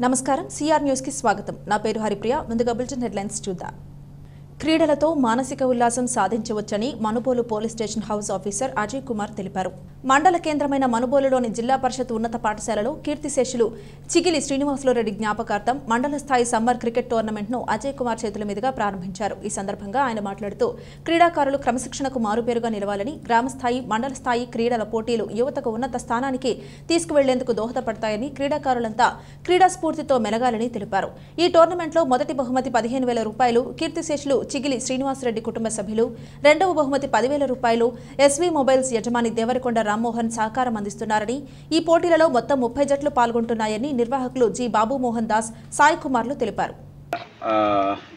నమస్కారం CR news కి స్వాగతం. నా పేరు హరిప్రియ. ముందుగా బులెటిన్ హెడ్లైన్స్ చూద్దాం. క్రీడలతో మానసిక ఉల్లాసం సాధించవచ్చని Manubolu police station house officer Ajay Kumar తెలిపారు. మండల కేంద్రమైన మనుబోలులోని జిల్లా పరిషత్ ఉన్నత పాఠశాలలో కీర్తిశేషులు చిగిలి శ్రీనివాసులరెడ్డి జ్ఞాపకార్థం మండల స్థాయి సమ్మర్ క్రికెట్ టోర్నమెంట్ ను అజయ్ కుమార్ చేతుల మీదుగా ప్రారంభించారు. ఈ సందర్భంగా ఆయన మాట్లాడుతూ క్రీడాకారులు క్రమశిక్షణకు మారుపేరుగా నిలవాలని, గ్రామ స్థాయి, మండల స్థాయి క్రీడల పోటీలు యువతకు ఉన్నత స్థానానికి తీసుకువెళ్లేందుకు దోహదపడతాయని, క్రీడాకారులంతా క్రీడా స్ఫూర్తితో మెలగాలని తెలిపారు. ఈ టోర్నమెంట్లో మొదటి బహుమతి 15,000 రూపాయలు కీర్తిశేషులు చిగిలి శ్రీనివాసరెడ్డి కుటుంబ సభ్యులు, రెండవ బహుమతి 10,000 రూపాయలు ఎస్వీ మొబైల్స్ యజమాని దేవరకొండ రామ్మోహన్ సహకారం అందిస్తున్నారని, ఈ పోటీలలో మొత్తం 30 జట్లు పాల్గొంటున్నాయని నిర్వాహకులు జి బాబు మోహన్ దాస్, సాయి కుమార్లు తెలిపారు.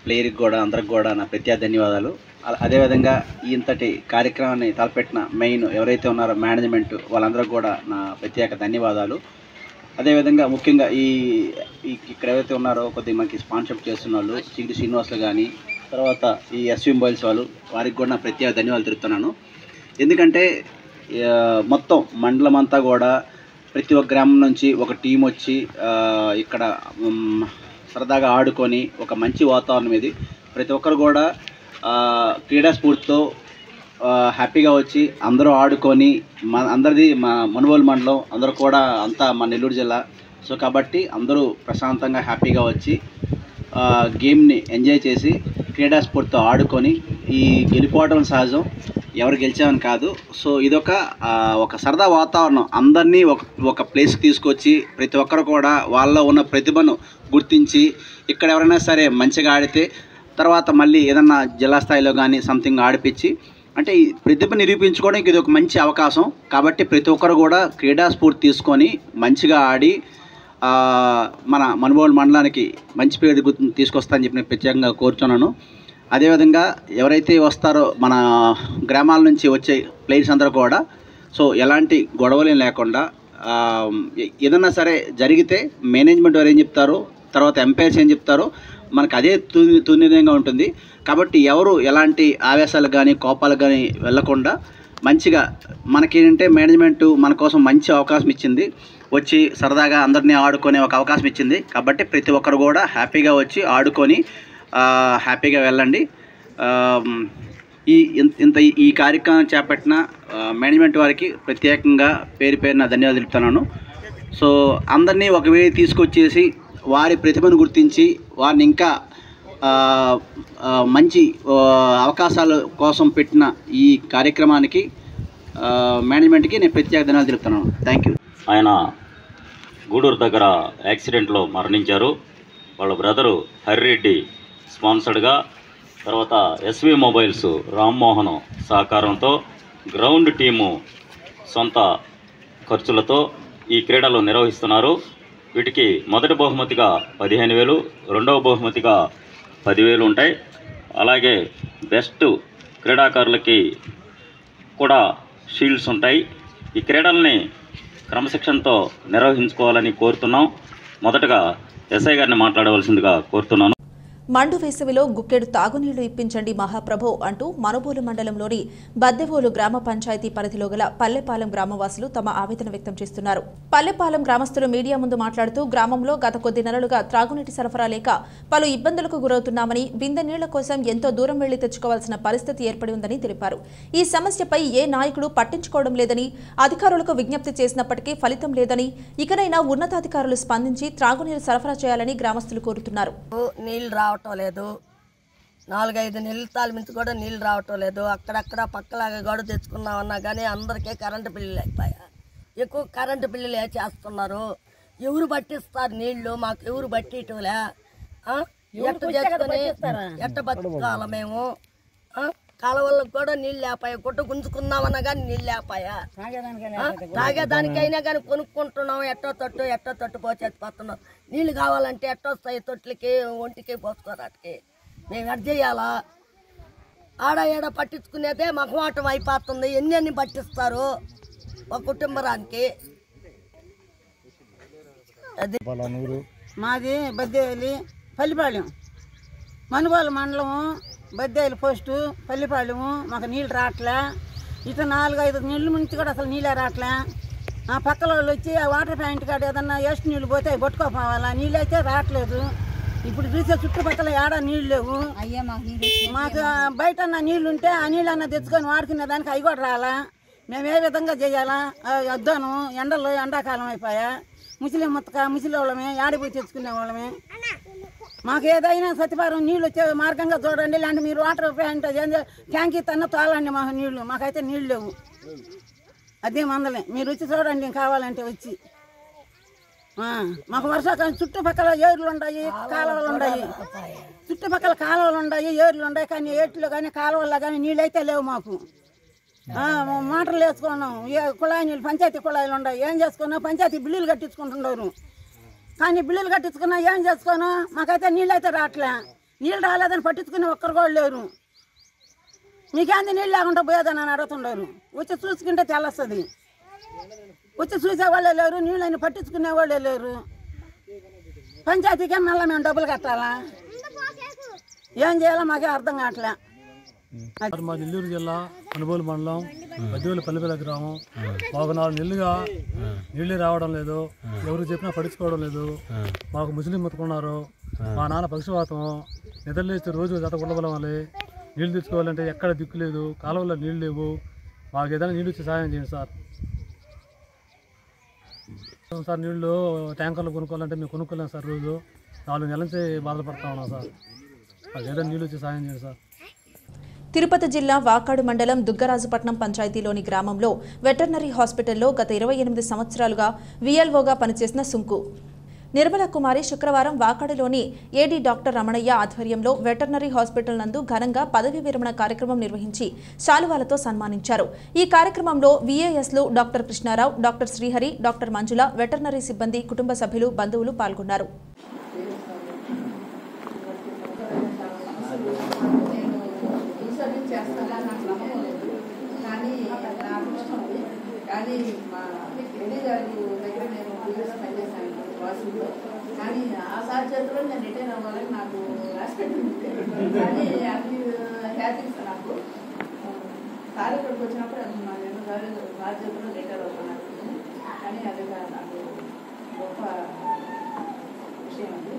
ప్లేయర్కి కూడా అందరికి కూడా నా ప్రత్యేక ధన్యవాదాలు. అదేవిధంగా ఇంతటి కార్యక్రమాన్ని తలపెట్టిన మెయిన్ ఎవరైతే ఉన్నారో మేనేజ్మెంట్ వాళ్ళందరికీ కూడా నా ప్రత్యేక ధన్యవాదాలు. అదేవిధంగా ముఖ్యంగా ఇక్కడ ఎవరైతే ఉన్నారో కొద్దిగా మనకి స్పాన్సర్షిప్ చేస్తున్న వాళ్ళు చిగిరి శ్రీనివాసులు కానీ, తర్వాత ఈ ఎస్వీ మొబైల్స్ వాళ్ళు, వారికి కూడా నా ప్రత్యేక ధన్యవాదాలు తెలుపుతున్నాను. ఎందుకంటే మొత్తం మండలం అంతా కూడా ప్రతి ఒక్క గ్రామం నుంచి ఒక టీం వచ్చి ఇక్కడ సరదాగా ఆడుకొని ఒక మంచి వాతావరణం ఇది. ప్రతి ఒక్కరు కూడా క్రీడా స్ఫూర్తితో హ్యాపీగా వచ్చి అందరూ ఆడుకొని అందరిది మా మనుబోలు మండలం అందరూ కూడా అంతా మా నెల్లూరు జిల్లా. సో కాబట్టి అందరూ ప్రశాంతంగా హ్యాపీగా వచ్చి గేమ్ని ఎంజాయ్ చేసి క్రీడా స్ఫూర్తితో ఆడుకొని ఈ గెలిపోవడం సహజం, ఎవరు గెలిచామని కాదు. సో ఇదొక సరదా వాతావరణం. అందరినీ ఒక ప్లేస్కి తీసుకొచ్చి ప్రతి ఒక్కరు కూడా వాళ్ళలో ఉన్న ప్రతిభను గుర్తించి ఇక్కడ ఎవరైనా సరే మంచిగా ఆడితే తర్వాత మళ్ళీ ఏదన్నా జిల్లా స్థాయిలో కానీ సంథింగ్ ఆడిపించి అంటే ఈ ప్రతిభ నిరూపించుకోవడానికి ఇది ఒక మంచి అవకాశం. కాబట్టి ప్రతి ఒక్కరు కూడా క్రీడా స్ఫూర్తి తీసుకొని మంచిగా ఆడి మన మనుబోలు మండలానికి మంచి పేరు తీసుకొస్తానని చెప్పి నేను ప్రత్యేకంగా కోరుచున్నాను. అదేవిధంగా ఎవరైతే వస్తారో మన గ్రామాల నుంచి వచ్చే ప్లేయర్స్ అందరూ కూడా సో ఎలాంటి గొడవలేం లేకుండా ఏదన్నా సరే జరిగితే మేనేజ్మెంట్ వారు ఏం చెప్తారో, తర్వాత ఎంపైర్స్ ఏం చెప్తారో మనకు అదే తునిదంగా ఉంటుంది. కాబట్టి ఎవరు ఎలాంటి ఆవేశాలు కానీ కోపాలు కానీ వెళ్ళకుండా మంచిగా మనకేంటంటే మేనేజ్మెంట్ మన కోసం మంచి అవకాశం ఇచ్చింది, వచ్చి సరదాగా అందరినీ ఆడుకునే ఒక అవకాశం ఇచ్చింది. కాబట్టి ప్రతి ఒక్కరు కూడా హ్యాపీగా వచ్చి ఆడుకొని హ్యాపీగా వెళ్ళండి. ఈ కార్యక్రమం చేపట్టిన మేనేజ్మెంట్ వారికి ప్రత్యేకంగా పేరున ధన్యవాదాలు తెలుపుతున్నాను. సో అందరినీ ఒక వేళ తీసుకొచ్చేసి వారి ప్రతిభను గుర్తించి వారిని ఇంకా మంచి అవకాశాల కోసం పెట్టిన ఈ కార్యక్రమానికి మేనేజ్మెంట్కి నేను ప్రత్యేక ధన్యవాదాలు తెలుపుతున్నాను. Thank you. ఆయన గూడూరు దగ్గర యాక్సిడెంట్లో మరణించారు. వాళ్ళ బ్రదరు హరిరెడ్డి స్పాన్సర్డ్గా, తర్వాత ఎస్వీ మొబైల్స్ రామ్మోహన్ సహకారంతో, గ్రౌండ్ టీము సొంత ఖర్చులతో ఈ క్రీడలు నిర్వహిస్తున్నారు. వీటికి మొదటి బహుమతిగా 15,000, రెండవ బహుమతిగా 10,000 ఉంటాయి. అలాగే బెస్ట్ క్రీడాకారులకి కూడా షీల్డ్స్ ఉంటాయి. ఈ క్రీడల్ని క్రమశిక్షణతో నిర్వహించుకోవాలని కోరుతున్నాం. మొదటగా ఎస్ఐ గారిని మాట్లాడవలసిందిగా కోరుతున్నాను. మండు వేసవిలో గుక్కెడు తాగునీళ్లు ఇప్పించండి మహాప్రభో అంటూ మనుబోలు మండలంలోని బద్దెవోలు గ్రామ పంచాయతీ పరిధిలో గల పల్లెపాలెం గ్రామవాసులు తమ ఆవేదన వ్యక్తం చేస్తున్నారు. పల్లెపాలెం గ్రామస్తులు మీడియా ముందు మాట్లాడుతూ గ్రామంలో గత కొద్ది నెలలుగా త్రాగునీటి సరఫరా లేక పలు ఇబ్బందులకు గురవుతున్నామని, బిందె నీళ్ల కోసం ఎంతో దూరం వెళ్లి తెచ్చుకోవాల్సిన పరిస్థితి ఏర్పడి ఉందని తెలిపారు. ఈ సమస్యపై ఏ నాయకుడు పట్టించుకోవడం లేదని, అధికారులకు విజ్ఞప్తి చేసినప్పటికీ ఫలితం లేదని, ఇకనైనా ఉన్నతాధికారులు స్పందించి త్రాగునీరు సరఫరా చేయాలని గ్రామస్తులు కోరుతున్నారు. రావటం లేదు, 4-5 నెలల మించి కూడా నీళ్ళు రావటం లేదు. అక్కడక్కడ పక్కలాగా గడువు తెచ్చుకున్నామన్నా కానీ అందరికీ కరెంటు బిల్లులు అయిపోయా. ఎక్కువ కరెంటు బిల్లులు చేస్తున్నారు. ఎవరు పట్టిస్తారు నీళ్లు? మాకు ఎవరు పట్టిటలే. ఎట్ట బతుకాల మేము? కాలువలకు కూడా నీళ్ళు లేపాయా. గుట్ట గుంజుకుందామన్నా కానీ నీళ్ళు లేపాయా. తాగేదానికైనా కానీ కొనుక్కుంటున్నాం. ఎట్టో తొట్టు పోసేస్తున్నాం. నీళ్ళు కావాలంటే ఎట్టొస్తాయి తొట్లకి, ఒంటికి పోసుకోరాటికి. మేము ఎట్ చేయాలా? ఆడ పట్టించుకునేదే మగమాటం అయిపోతుంది. ఎన్ని పట్టిస్తారు ఒక కుటుంబానికి? మాది బద్దేలి పల్లిపాలెం, మనుబోలు మండలము, బద్దేలి పోస్టు, పల్లిపాలెము. మాకు నీళ్ళు రావట్లే. ఇటు 4-5 నెలల నుంచి కూడా అసలు నీళ్ళే రావట్లే. ఆ పక్కల వాళ్ళు వచ్చి ఆ వాటర్ ప్యాంట్ కాడ ఏదన్నా వేస్ట్ నీళ్ళు పోతే అవి పట్టుకోపోవాలా, నీళ్ళు అయితే రావట్లేదు. ఇప్పుడు చూసే చుట్టుపక్కల ఏడా నీళ్ళు లేవు. మాకు బయట నీళ్ళు ఉంటే ఆ నీళ్ళన్నా తెచ్చుకొని వాడుకునే దానికి అవి కూడా రాలా. మేము ఏ విధంగా చేయాలా? వద్దాను, ఎండలు ఎండాకాలం అయిపోయా, ముసలి ముసలి వాళ్ళమే ఆడిపోయి తెచ్చుకునే వాళ్ళమే. మాకు ఏదైనా సత్యపారం నీళ్ళు వచ్చే మార్గంగా చూడండి, లేదంటే మీరు వాటర్ ప్యాంట్ ట్యాంకీ తన్న తోలండి మాకు నీళ్లు. మాకైతే నీళ్ళు లేవు. అదే మందలే మీరు వచ్చి చూడండి కావాలంటే వచ్చి. మాకు వర్షాకాలం చుట్టుపక్కల ఏర్లు ఉన్నాయి, కాలువలు ఉన్నాయి. చుట్టుపక్కల కాలువలు ఉన్నాయి, ఏర్లు ఉన్నాయి. కానీ ఏట్లో కానీ కాలువల్లో కానీ నీళ్ళు అయితే లేవు మాకు. మోటార్లు వేసుకున్నాం, కుళాయి నీళ్ళు పంచాయతీ కుళాయిలు ఉన్నాయి. ఏం చేసుకున్నాం? పంచాయతీ బిల్లులు కట్టించుకుంటున్నారు. కానీ బిల్లులు కట్టించుకున్నా ఏం చేసుకోను? మాకైతే నీళ్ళు అయితే రావట్లే. నీళ్ళు రాలేదని పట్టించుకుని ఒక్కరు కూడా లేరు. మీకేంది నీళ్ళు లేకుండా పోయేదని అని అడుగుతున్నారు. వచ్చి చూసుకుంటే తెలుస్తుంది. వచ్చి చూసేవాళ్ళే లేరు, నీళ్ళని పట్టించుకునే వాళ్ళే లేరు. పంచాయతీకే మళ్ళీ మేము డబ్బులు కట్టాలా? ఏం చేయాలో మాకే అర్థం కావట్లే. మా నెల్లూరు జిల్లా అనుబోలు మండలం బద్దివేలు పల్లెపల్లి గ్రామం. మాకు 4 నెలలుగా నీళ్ళే రావడం లేదు. ఎవరు చెప్పినా పట్టించుకోవడం లేదు. మాకు ముస్లిం మొత్తుకున్నారు. మా నాన్న పక్షవాతం, నిద్రలేస్తే రోజు గత ఉండబలం వల్లే నీళ్ళు తెచ్చుకోవాలంటే ఎక్కడ దిక్కు లేదు. కాలువలో నీళ్ళు లేవు. మాకు ఏదైనా నీళ్ళు వచ్చి సహాయం చేయండి సార్. సార్ నీళ్ళు ట్యాంకర్లు కొనుక్కోవాలంటే మేము కొనుక్కోలేము సార్. రోజు 4 నెలల నుంచి బాధపడతా ఉన్నాం సార్. మాకు ఏదైనా నీళ్ళు వచ్చి సహాయం చేయండి సార్. తిరుపతి జిల్లా వాకాడు మండలం దుగ్గరాజుపట్నం పంచాయతీలోని గ్రామంలో వెటర్నరీ హాస్పిటల్లో గత 28 సంవత్సరాలుగా విఎల్ఓగా పనిచేసిన సుంకు నిర్మల కుమారి శుక్రవారం వాకాడులోని ఏడీ డాక్టర్ రమణయ్య ఆధ్వర్యంలో వెటర్నరీ హాస్పిటల్ నందు ఘనంగా పదవీ విరమణ కార్యక్రమం నిర్వహించి శాలువాలతో సన్మానించారు. ఈ కార్యక్రమంలో విఏఎస్లు doctor Krishnarao, doctor Srihari, doctor Manjula, veterinary సిబ్బంది, కుటుంబ సభ్యులు, బంధువులు పాల్గొన్నారు. కానీ మా రెడ్డి గారి దగ్గర నేను యూఎస్ పనిచేశాను వాసులో. కానీ ఆ సార్ చేతిలో నేను రిటైర్ అవ్వాలని నాకు రెస్పెక్ట్ ఉంది. కానీ అన్ని హ్యాపీస్ నాకు సార్ ఇక్కడికి వచ్చినప్పుడు నేను సార్ చేతిలో రిటైర్ అవ్వాలని. కానీ అది నాకు గొప్ప విషయం ఉంది.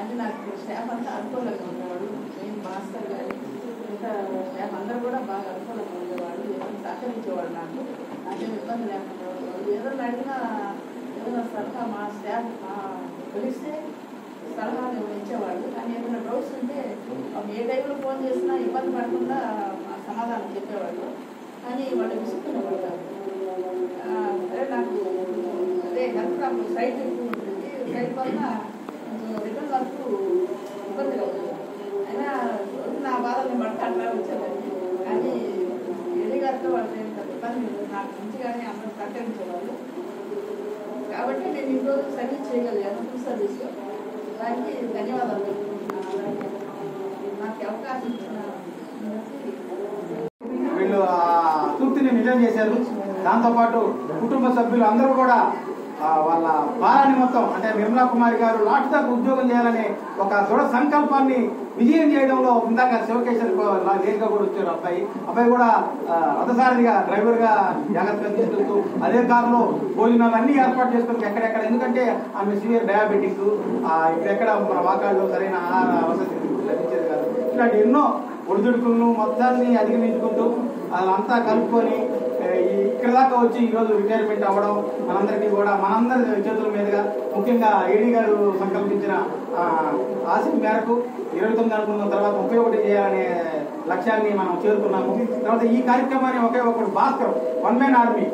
అంటే నాకు స్టాఫ్ అంతా అనుకూలంగా ఉండేవాడు. నేను మాస్టర్ గారు ఇంకా స్టాఫ్ అందరూ కూడా బాగా అనుకూలంగా ఉండేవాడు. సహకరించేవాడు. నాకేం ఇబ్బంది లేకుండా ఏదైనా అడిగినా ఏదైనా సలహా మా స్టాఫ్ పిలిస్తే సలహాలు ఇచ్చేవాళ్ళు. కానీ ఏదైనా డౌట్స్ ఉంటే ఏ టైంలో ఫోన్ చేసినా ఇబ్బంది పడకుండా సమాధానం చెప్పేవాళ్ళు. కానీ వాళ్ళు విసుక్కునేవాళ్ళు కాదు. అదే నాకు అదే హెల్త్ ప్రాబ్లం సైట్ ఎక్కువ ఉంటుంది. సైట్ వల్ల రిటర్న్ వరకు ఇబ్బందిగా ఉంటుంది. అయినా నా బాధల్ని బట్టి అట్లా వచ్చేదాన్ని. కానీ ఎల్లిగారితో వాళ్ళు ఇబ్బంది నాకు మంచిగానే అందరూ సహకరించేవాళ్ళు. కాబట్టి నేను ఈరోజు సర్వీస్ చేయగలిగాను, ఫుల్ సర్వీస్లో. దానికి ధన్యవాదాలు చెప్పుకుంటున్నాను. నాకు అవకాశం ఇచ్చినారు. వీళ్ళు ఆ తృప్తిని నిజం చేశారు. దాంతోపాటు కుటుంబ సభ్యులు అందరూ కూడా వాళ్ళ భారాన్ని మొత్తం అంటే నిర్మలా కుమారి గారు లాస్ట్ దాకా ఉద్యోగం చేయాలనే ఒక దృఢ సంకల్పాన్ని విజయం చేయడంలో ఇందాక శివకేశ్వర్ లేట్గా కూడా వచ్చారు. అబ్బాయి కూడా రథసారథిగా డ్రైవర్గా జాగ్రత్తగా తీసుకెళ్తూ అదే కారులో భోజనాలు అన్ని ఏర్పాటు చేసుకుని ఎక్కడెక్కడ, ఎందుకంటే ఆమె సివియర్ డయాబెటిక్, ఇక్కడెక్కడ మన వాకాల్లో సరైన ఆహార వసతి లభించేది కాదు. ఇలాంటి ఎన్నో ఒడిదుడుకులను మొత్తాన్ని అధిగమించుకుంటూ అదంతా కలుపుకొని ఇక్కడ దాకా వచ్చి ఈరోజు రిటైర్మెంట్ అవ్వడం మనందరికీ కూడా మనందరి చేతుల మీదుగా ముఖ్యంగా ఏడీ గారు సంకల్పించిన ఆశ మేరకు 29 అనుకున్న తర్వాత 31 చేయాలనే లక్ష్యాన్ని మనం చేరుకున్నాము. తర్వాత ఈ కార్యక్రమాన్ని ఒకే ఒకడు భాస్కర్ వన్ మ్యాన్ ఆర్మీ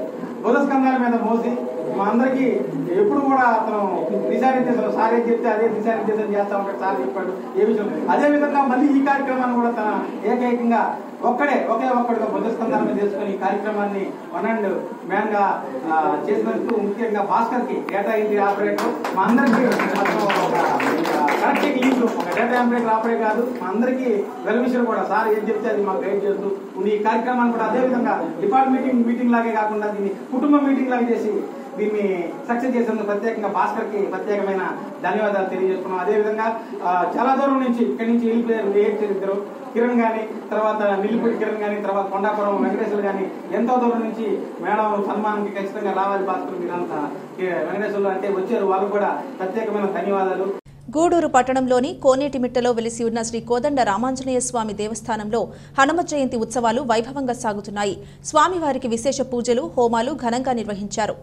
బుధస్కంధాల మీద మోసి మా అందరికీ ఎప్పుడు కూడా అతను దిశానిర్దేశం సార్ ఏం చెప్తే అదే దిశానిర్దేశం చేస్తా ఉంటాడు. సార్ చెప్పాడు ఏ విషయం. అదేవిధంగా మళ్ళీ ఈ కార్యక్రమాన్ని కూడా తన ఏకైకంగా ఒకే ఒక్కడుగా బుధస్కంధాల మీద చేసుకుని ఈ కార్యక్రమాన్ని వన్ అండ్ మ్యాన్ గా చేసినందుకు ముఖ్యంగా భాస్కర్ కి డేటా ఎంట్రీ ఆపరేటర్ మా అందరికీ కరెక్ట్ లీడ్ ఒక డేటా ఎంట్రీ ఆపరేటర్ కాదు మా అందరికీ వెల్ విషయం కూడా సార్ ఏం చెప్తే అది మాకు గైడ్ చేస్తూ ఈ కార్యక్రమాన్ని కూడా అదేవిధంగా డిపార్ట్మెంట్ మీటింగ్ లాగే కాకుండా దీన్ని కుటుంబ మీటింగ్ లాగా చేసి దీన్ని సక్సెస్ చేసేందుకు ప్రత్యేకంగా భాస్కర్కి ప్రత్యేకమైన ధన్యవాదాలు తెలియజేస్తున్నాం. అదేవిధంగా చాలా దూరం నుంచి ఇక్కడి నుంచి వెళ్ళిపోయారు ఇద్దరు, కిరణ్ కానీ, తర్వాత నిల్లిపూడి కిరణ్ కానీ, తర్వాత కొండాపురం వెంకటేశ్వరు కానీ ఎంతో దూరం నుంచి మేడం సన్మానానికి ఖచ్చితంగా రావాలి భాస్కర్ మీరంతా వెంకటేశ్వర్లు అంటే వచ్చారు. వాళ్ళు కూడా ప్రత్యేకమైన ధన్యవాదాలు. గూడూరు పట్టణంలోని కోనేటిమిట్టలో వెలిసి ఉన్న శ్రీ కోదండ రామాంజనేయ స్వామి దేవస్థానంలో హనుమ జయంతి ఉత్సవాలు వైభవంగా సాగుతున్నాయి. స్వామివారికి విశేష పూజలు, హోమాలు ఘనంగా నిర్వహించారు.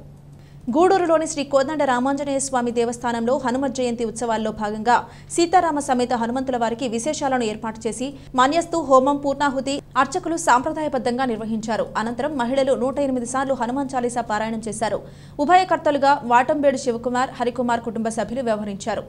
గూడూరులోని శ్రీ కోదండ రామాంజనేయ స్వామి దేవస్థానంలో హనుమ జయంతి ఉత్సవాల్లో భాగంగా సీతారామ సమేత హనుమంతుల వారికి విశేషాలను ఏర్పాటు చేసి మన్యస్తు, హోమం, పూర్ణాహుతి, అర్చకులు సాంప్రదాయబద్ధంగా నిర్వహించారు. అనంతరం మహిళలు 108 సార్లు హనుమాన్ చాలీసా పారాయణం చేశారు. ఉభయకర్తలుగా వాటంబేడు శివకుమార్, హరికుమార్ కుటుంబ సభ్యులు వ్యవహరించారు.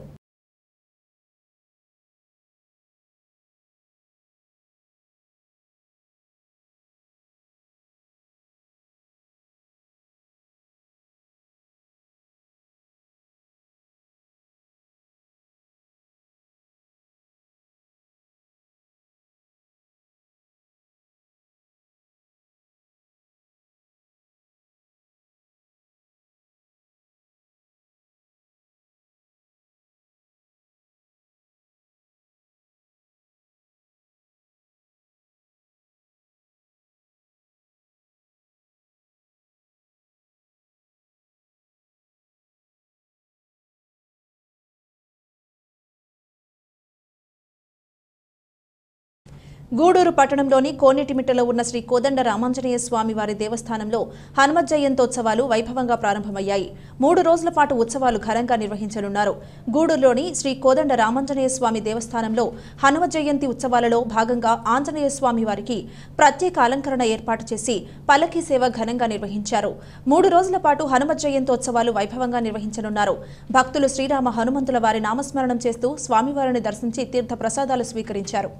గూడూరు పట్టణంలోని కోనేటిమిట్టలో ఉన్న శ్రీ కోదండ రామాంజనేయ స్వామి వారి దేవస్థానంలో హనుమ జయంతోత్సవాలు వైభవంగా ప్రారంభమయ్యాయి. 3 రోజుల పాటు ఉత్సవాలు ఘనంగా నిర్వహించనున్నారు. గూడూరులోని శ్రీ కోదండ రామాంజనేయ స్వామి దేవస్థానంలో హనుమ జయంతి ఉత్సవాలలో భాగంగా ఆంజనేయ స్వామి వారికి ప్రత్యేక అలంకరణ ఏర్పాటు చేసి పల్లకీ సేవ ఘనంగా నిర్వహించారు. 3 రోజుల పాటు హనుమ జయంతోత్సవాలు వైభవంగా నిర్వహించనున్నారు. భక్తులు శ్రీరామ హనుమంతుల వారి నామస్మరణం చేస్తూ స్వామివారిని దర్శించి తీర్థ ప్రసాదాలు స్వీకరించారు.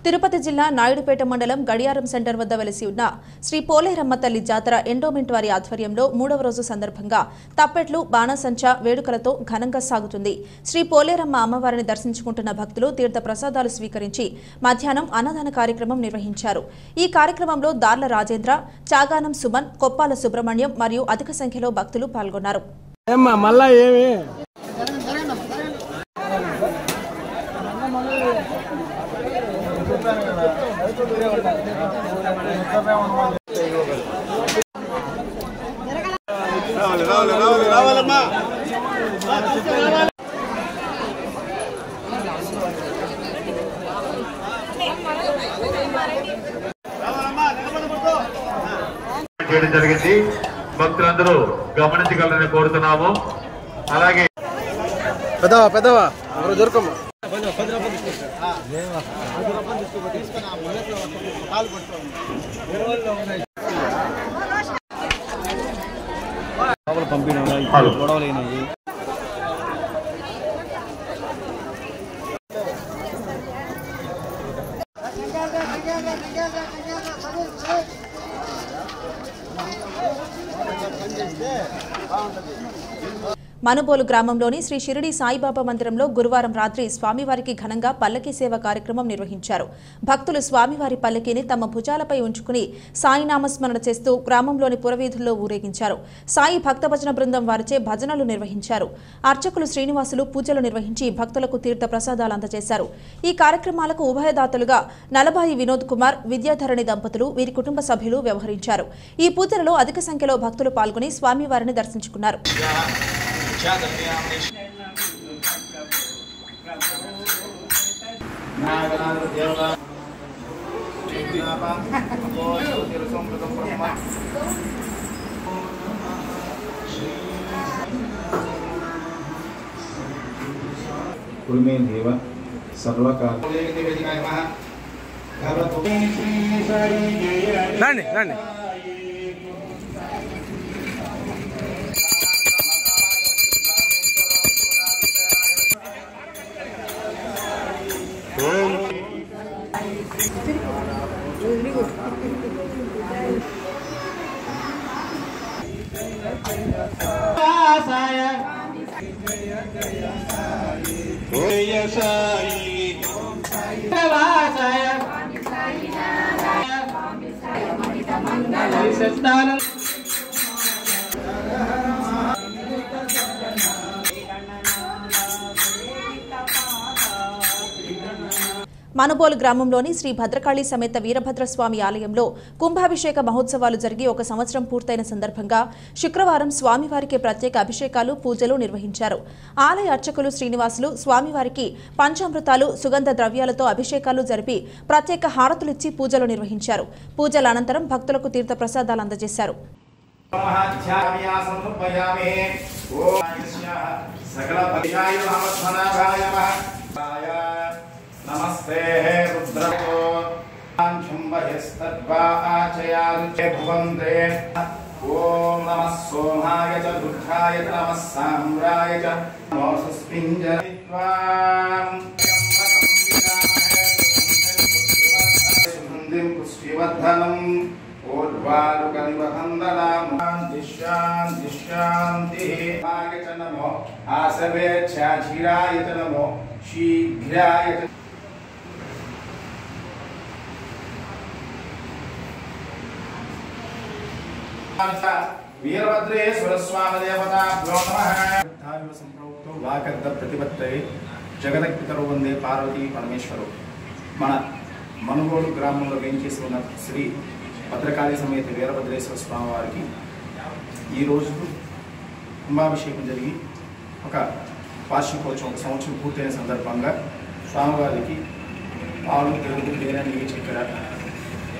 తిరుపతి జిల్లా నాయుడుపేట మండలం గడియారం సెంటర్ వద్ద వెలిసి ఉన్న శ్రీ పోలేరమ్మ తల్లి జాతర ఎండోమెంట్ వారి ఆధ్వర్యంలో 3వ రోజు సందర్భంగా తప్పెట్లు, బాణసంచా వేడుకలతో ఘనంగా సాగుతుంది. శ్రీ పోలేరమ్మ అమ్మవారిని దర్శించుకుంటున్న భక్తులు తీర్థ ప్రసాదాలు స్వీకరించి మధ్యాహ్నం అన్నదాన కార్యక్రమం నిర్వహించారు. ఈ కార్యక్రమంలో దార్ల రాజేంద్ర, చాగానం సుమన్, కొప్పాల సుబ్రహ్మణ్యం మరియు అధిక సంఖ్యలో భక్తులు పాల్గొన్నారు. చేయడం జరిగింది. భక్తులందరూ గమనించగలరని కోరుతున్నాము. అలాగే పెద్దవా దొరకమ్మా పంపిణీ గొడవలైనవి. మనుబోలు గ్రామంలోని శ్రీ షిరిడి సాయిబాబా మందిరంలో గురువారం రాత్రి స్వామివారికి ఘనంగా పల్లకీ సేవ కార్యక్రమం నిర్వహించారు. భక్తులు స్వామివారి పల్లకీని తమ భుజాలపై ఉంచుకుని సాయినామస్మరణ చేస్తూ గ్రామంలోని పురవీధుల్లో ఊరేగించారు. సాయి భక్త భజన బృందం వారిచే భజనలు నిర్వహించారు. అర్చకులు శ్రీనివాసులు పూజలు నిర్వహించి భక్తులకు తీర్థ ప్రసాదాలు అందజేశారు. ఈ కార్యక్రమాలకు ఉభయదాతలుగా నలబాయి వినోద్ కుమార్, విద్యాధరణి దంపతులు, వీరి కుటుంబ సభ్యులు వ్యవహరించారు. ఈ పూజలలో అధిక సంఖ్యలో భక్తులు పాల్గొని స్వామివారిని దర్శించుకున్నారు. మనుబోలు గ్రామంలోని శ్రీ భద్రకాళి సమేత వీరభద్రస్వామి ఆలయంలో కుంభాభిషేక మహోత్సవాలు జరిగి ఒక సంవత్సరం పూర్తయిన సందర్భంగా శుక్రవారం స్వామివారికి ప్రత్యేక అభిషేకాలు, పూజలు నిర్వహించారు. ఆలయ అర్చకులు శ్రీనివాసులు స్వామివారికి పంచామృతాలు, సుగంధ ద్రవ్యాలతో అభిషేకాలు జరిపి ప్రత్యేక హారతులిచ్చి పూజలు నిర్వహించారు. పూజల అనంతరం భక్తులకు తీర్థ ప్రసాదాలు అందజేశారు. नमस्ते रुद्रको शुंभयस्तद्वा आचयारुचे भुवन्ते ओम नमः सोमाय च रुद्राय च नमः साम्राय च नमो सुस्पिञ्जरित्वां सुगन्धिं पुष्टिवर्धनम् ओर्वारुकनिवहन्दनां दिशान्तिः आय च नमो आसवेच्छाधिराय च नमो शीघ्राय च वीरभद्रेश्वर स्वामी देवताभ्यो नमः संप्रोक्तो वाकद्द प्रतिपत्तये जगदपितरो वंदे पार्वती परमेश्वरो మన మనుగోడు గ్రామంలో వేంచేసి ఉన్న శ్రీ భద్రకాళి సమేత వీరభద్రేశ్వర స్వామి వారికి ఈ రోజు కుంభాభిషేకం జరిగి ఒక వార్షికోత్సవం, ఒక సంవత్సరం పూర్తయిన సందర్భంగా స్వామివారికి పాలు, పెరుగు, తేనె, నెయ్యి, చక్కెర,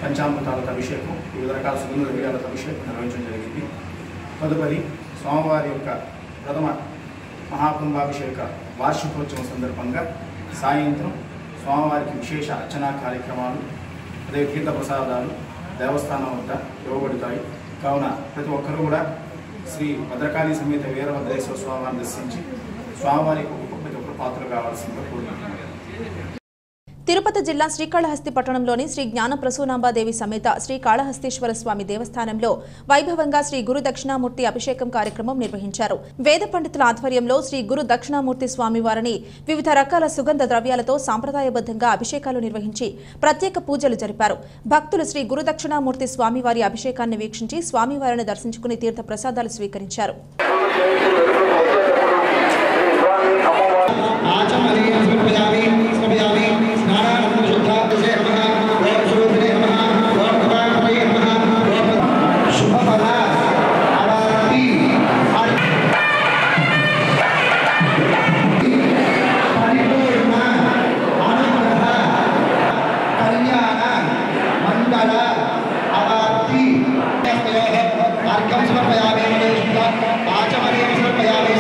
పంచామృతాలతో అభిషేకం, వివిధ రకాల సుగంధ ద్రవ్యాలతో అభిషేకం నిర్వహించడం జరిగింది. తదుపరి స్వామివారి యొక్క ప్రథమ మహాకుంభాభిషేక వార్షికోత్సవం సందర్భంగా సాయంత్రం స్వామివారికి విశేష అర్చనా కార్యక్రమాలు, అదే తీర్థ ప్రసాదాలు దేవస్థానం వద్ద ఇవ్వబడతాయి. కావున ప్రతి ఒక్కరూ కూడా శ్రీ భద్రకాళి సమేత వీరభద్రేశ్వర స్వామివారిని దర్శించి స్వామివారికి ప్రతి ఒక్కరు పాత్రలు కావాల్సిందిగా కోరుకుంటున్నారు. తిరుపతి జిల్లా శ్రీకాళహస్తి పట్టణంలోని శ్రీ జ్ఞాన ప్రసూనాంబాదేవి సమేత శ్రీ కాళహస్తీశ్వర స్వామి దేవస్థానంలో వైభవంగా శ్రీ గురు దక్షిణామూర్తి అభిషేకం కార్యక్రమం నిర్వహించారు. వేద పండితుల ఆధ్వర్యంలో శ్రీ గురు దక్షిణామూర్తి స్వామి వారిని వివిధ రకాల సుగంధ ద్రవ్యాలతో సాంప్రదాయబద్ధంగా అభిషేకాలు నిర్వహించి ప్రత్యేక పూజలు జరిపారు. భక్తులు శ్రీ గురు దక్షిణామూర్తి స్వామివారి అభిషేకాన్ని వీక్షించి స్వామివారిని దర్శించుకుని తీర్థ ప్రసాదాలు స్వీకరించారు. आचमनीयं समर्पयामि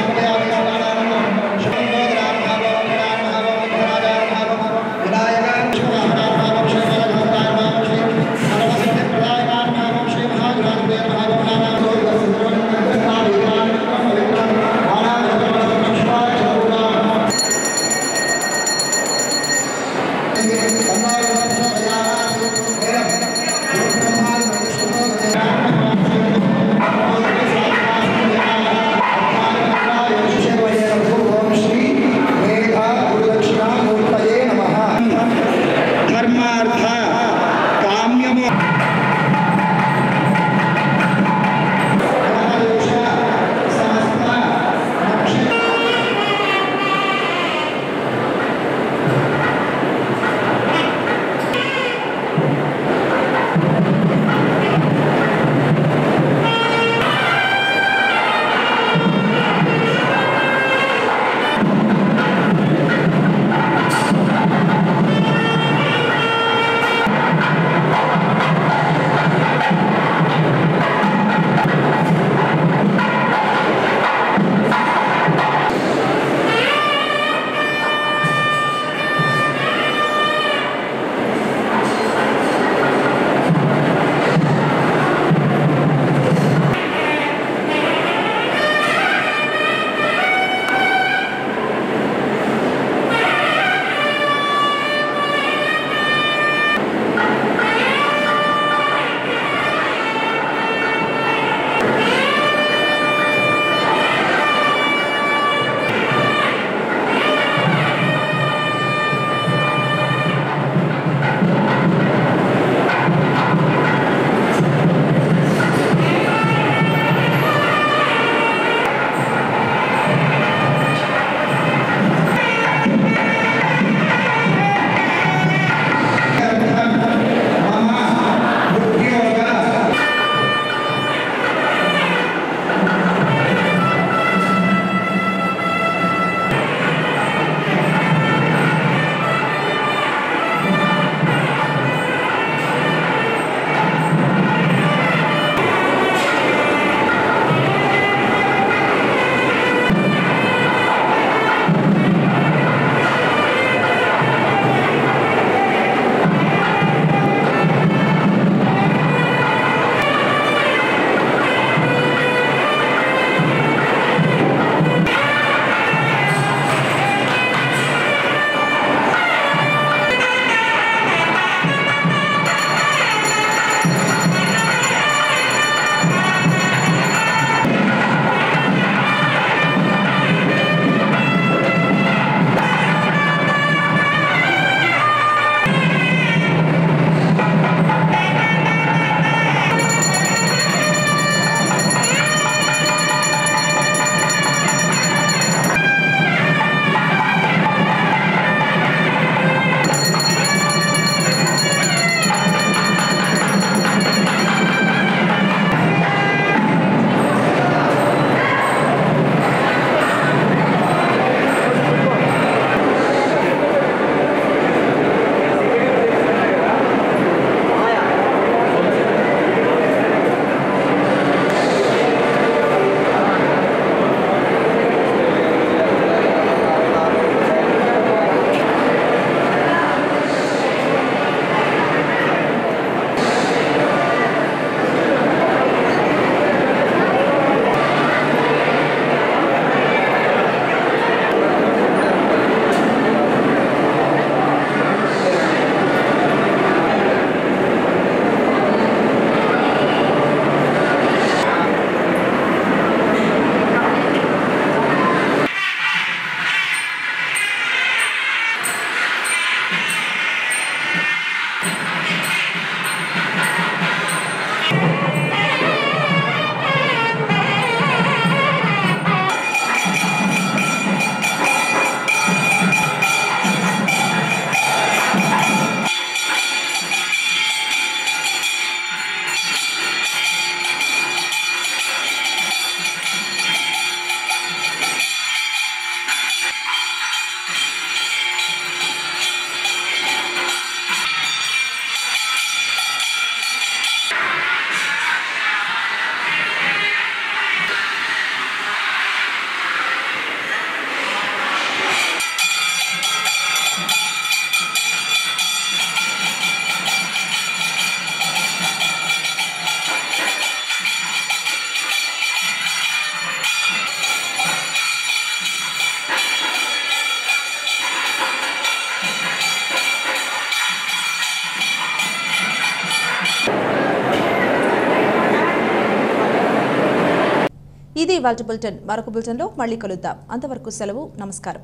ఇది ఇవాల్టి బులెటిన్. మరొక బులెటిన్లో మళ్ళీ కలుద్దాం. అంతవరకు సెలవు. నమస్కారం.